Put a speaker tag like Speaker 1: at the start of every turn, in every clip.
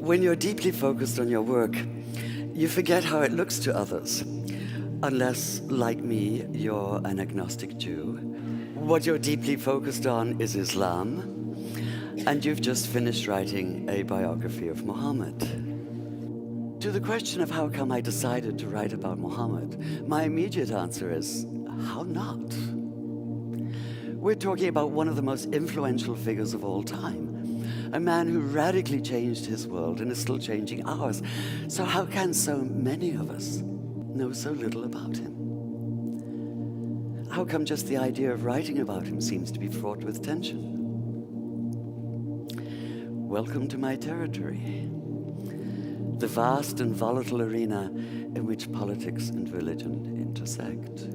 Speaker 1: When you're deeply focused on your work, you forget how it looks to others. Unless, like me, you're an agnostic Jew. What you're deeply focused on is Islam, and you've just finished writing a biography of Mohammed. To the question of how come I decided to write about Mohammed, my immediate answer is, how not? We're talking about one of the most influential figures of all time, a man who radically changed his world and is still changing ours. So how can so many of us know so little about him? How come just the idea of writing about him seems to be fraught with tension? Welcome to my territory, the vast and volatile arena in which politics and religion intersect.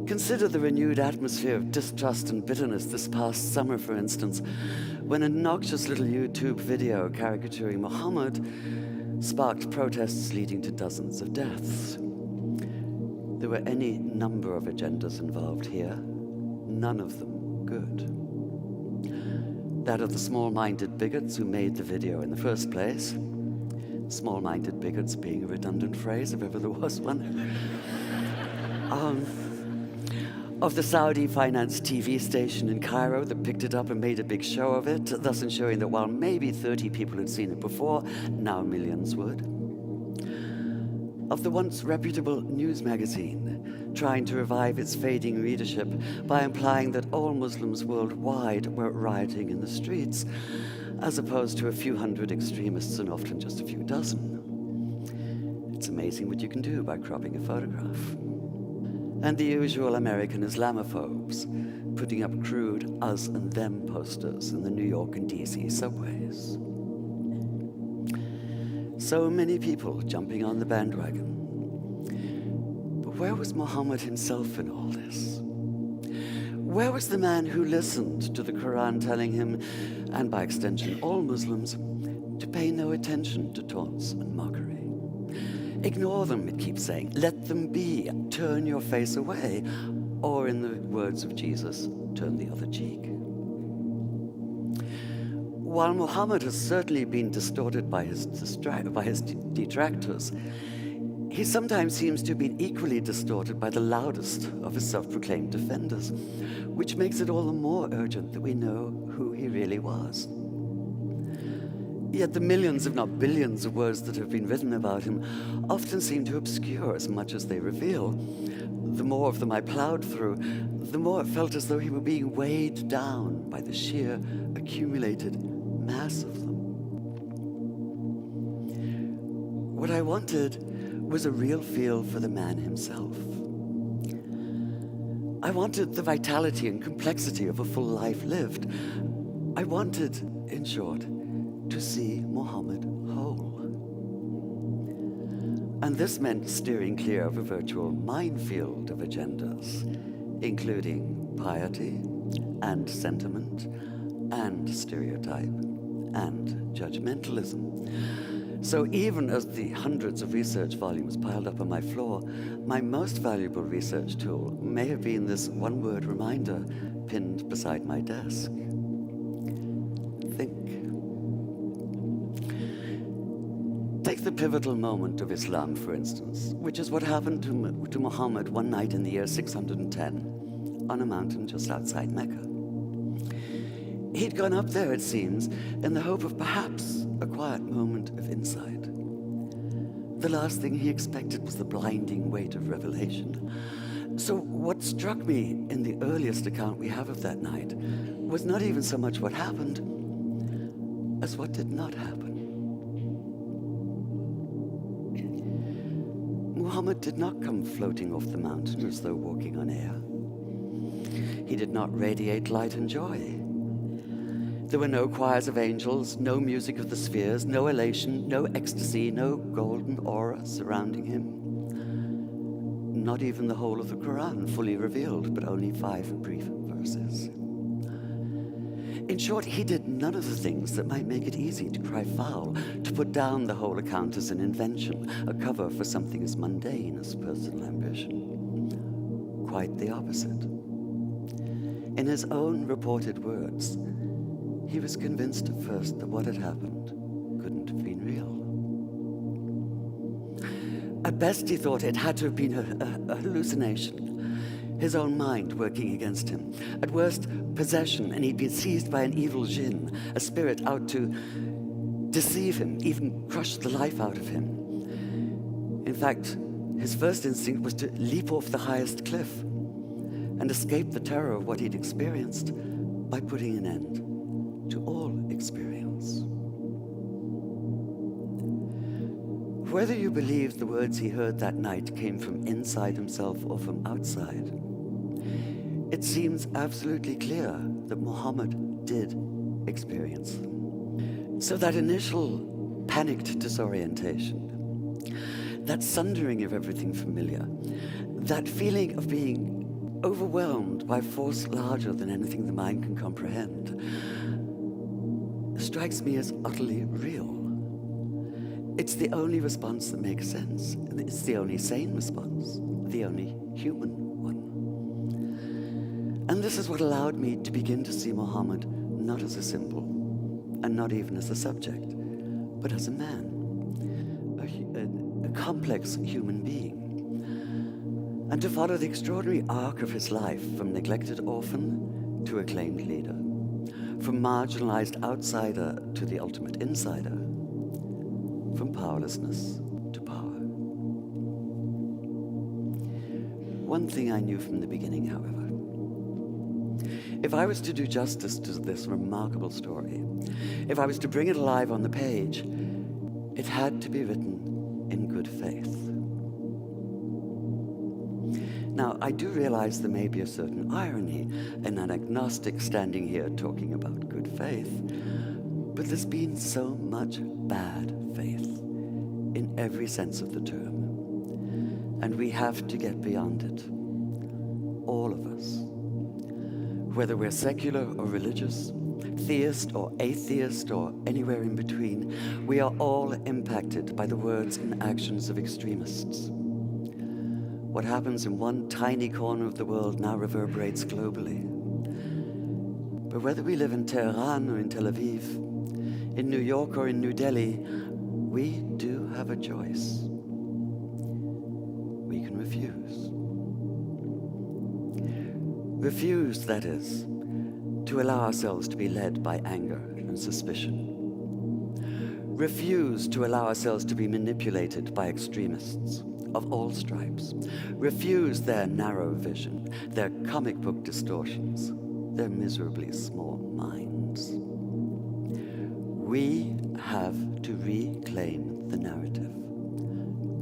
Speaker 1: Consider the renewed atmosphere of distrust and bitterness this past summer, for instance, when a noxious little YouTube video caricaturing Mohammed sparked protests leading to dozens of deaths. There were any number of agendas involved here, none of them good. That of the small-minded bigots who made the video in the first place. Small-minded bigots being a redundant phrase, if ever there was one. Of the Saudi-financed TV station in Cairo that picked it up and made a big show of it, thus ensuring that while maybe 30 people had seen it before, now millions would. Of the once reputable news magazine, trying to revive its fading readership by implying that all Muslims worldwide were rioting in the streets, as opposed to a few hundred extremists and often just a few dozen. It's amazing what you can do by cropping a photograph. And the usual American Islamophobes, putting up crude us and them posters in the New York and DC subways. So many people jumping on the bandwagon. But where was Mohammed himself in all this? Where was the man who listened to the Quran telling him, and by extension all Muslims, to pay no attention to taunts and mockery? Ignore them, it keeps saying. Let them be. Turn your face away. Or in the words of Jesus, turn the other cheek. While Mohammed has certainly been distorted by his detractors, he sometimes seems to have been equally distorted by the loudest of his self-proclaimed defenders, which makes it all the more urgent that we know who he really was. Yet the millions, if not billions, of words that have been written about him often seem to obscure as much as they reveal. The more of them I plowed through, the more it felt as though he were being weighed down by the sheer accumulated mass of them. What I wanted was a real feel for the man himself. I wanted the vitality and complexity of a full life lived. I wanted, in short, to see Mohammed whole. And this meant steering clear of a virtual minefield of agendas, including piety and sentiment and stereotype and judgmentalism. So even as the hundreds of research volumes piled up on my floor, my most valuable research tool may have been this one-word reminder pinned beside my desk. Think. Take the pivotal moment of Islam, for instance, which is what happened to Muhammad one night in the year 610 on a mountain just outside Mecca. He'd gone up there, it seems, in the hope of perhaps a quiet moment of insight. The last thing he expected was the blinding weight of revelation. So what struck me in the earliest account we have of that night was not even so much what happened as what did not happen. Muhammad did not come floating off the mountain as though walking on air. He did not radiate light and joy. There were no choirs of angels, no music of the spheres, no elation, no ecstasy, no golden aura surrounding him. Not even the whole of the Quran fully revealed, but only 5 brief verses. In short, he did none of the things that might make it easy to cry foul, to put down the whole account as an invention, a cover for something as mundane as personal ambition. Quite the opposite. In his own reported words, He was convinced at first that what had happened couldn't have been real. At best, he thought it had to have been a hallucination, his own mind working against him. At worst, possession, and he'd been seized by an evil jinn, a spirit out to deceive him, even crush the life out of him. In fact, his first instinct was to leap off the highest cliff and escape the terror of what he'd experienced by putting an end to all experience. Whether you believe the words he heard that night came from inside himself or from outside, it seems absolutely clear that Mohammad did experience them. So that initial panicked disorientation, that sundering of everything familiar, that feeling of being overwhelmed by force larger than anything the mind can comprehend, strikes me as utterly real. It's the only response that makes sense. It's the only sane response, the only human one. And this is what allowed me to begin to see Mohammad not as a symbol, and not even as a subject, but as a man, a complex human being. And to follow the extraordinary arc of his life from neglected orphan to acclaimed leader, from marginalized outsider to the ultimate insider, from powerlessness to power. One thing I knew from the beginning, however, if I was to do justice to this remarkable story, if I was to bring it alive on the page, it had to be written in good faith. Now, I do realize there may be a certain irony in an agnostic standing here talking about good faith, but there's been so much bad faith in every sense of the term, and we have to get beyond it, all of us. Whether we're secular or religious, theist or atheist or anywhere in between, we are all impacted by the words and actions of extremists. What happens in one tiny corner of the world now reverberates globally. But whether we live in Tehran or in Tel Aviv, in New York or in New Delhi, we do have a choice. We can refuse. Refuse, that is, to allow ourselves to be led by anger and suspicion. Refuse to allow ourselves to be manipulated by extremists of all stripes. Refuse their narrow vision, their comic book distortions, their miserably small minds. We have to reclaim the narrative,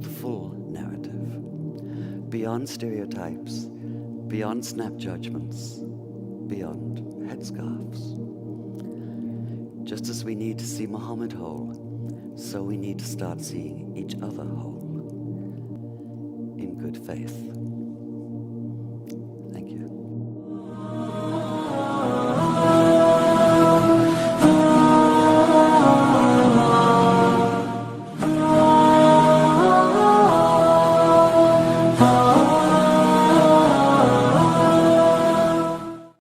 Speaker 1: the full narrative, beyond stereotypes, beyond snap judgments, beyond headscarves. Just as we need to see Mohammad whole, so we need to start seeing each other whole, in good faith.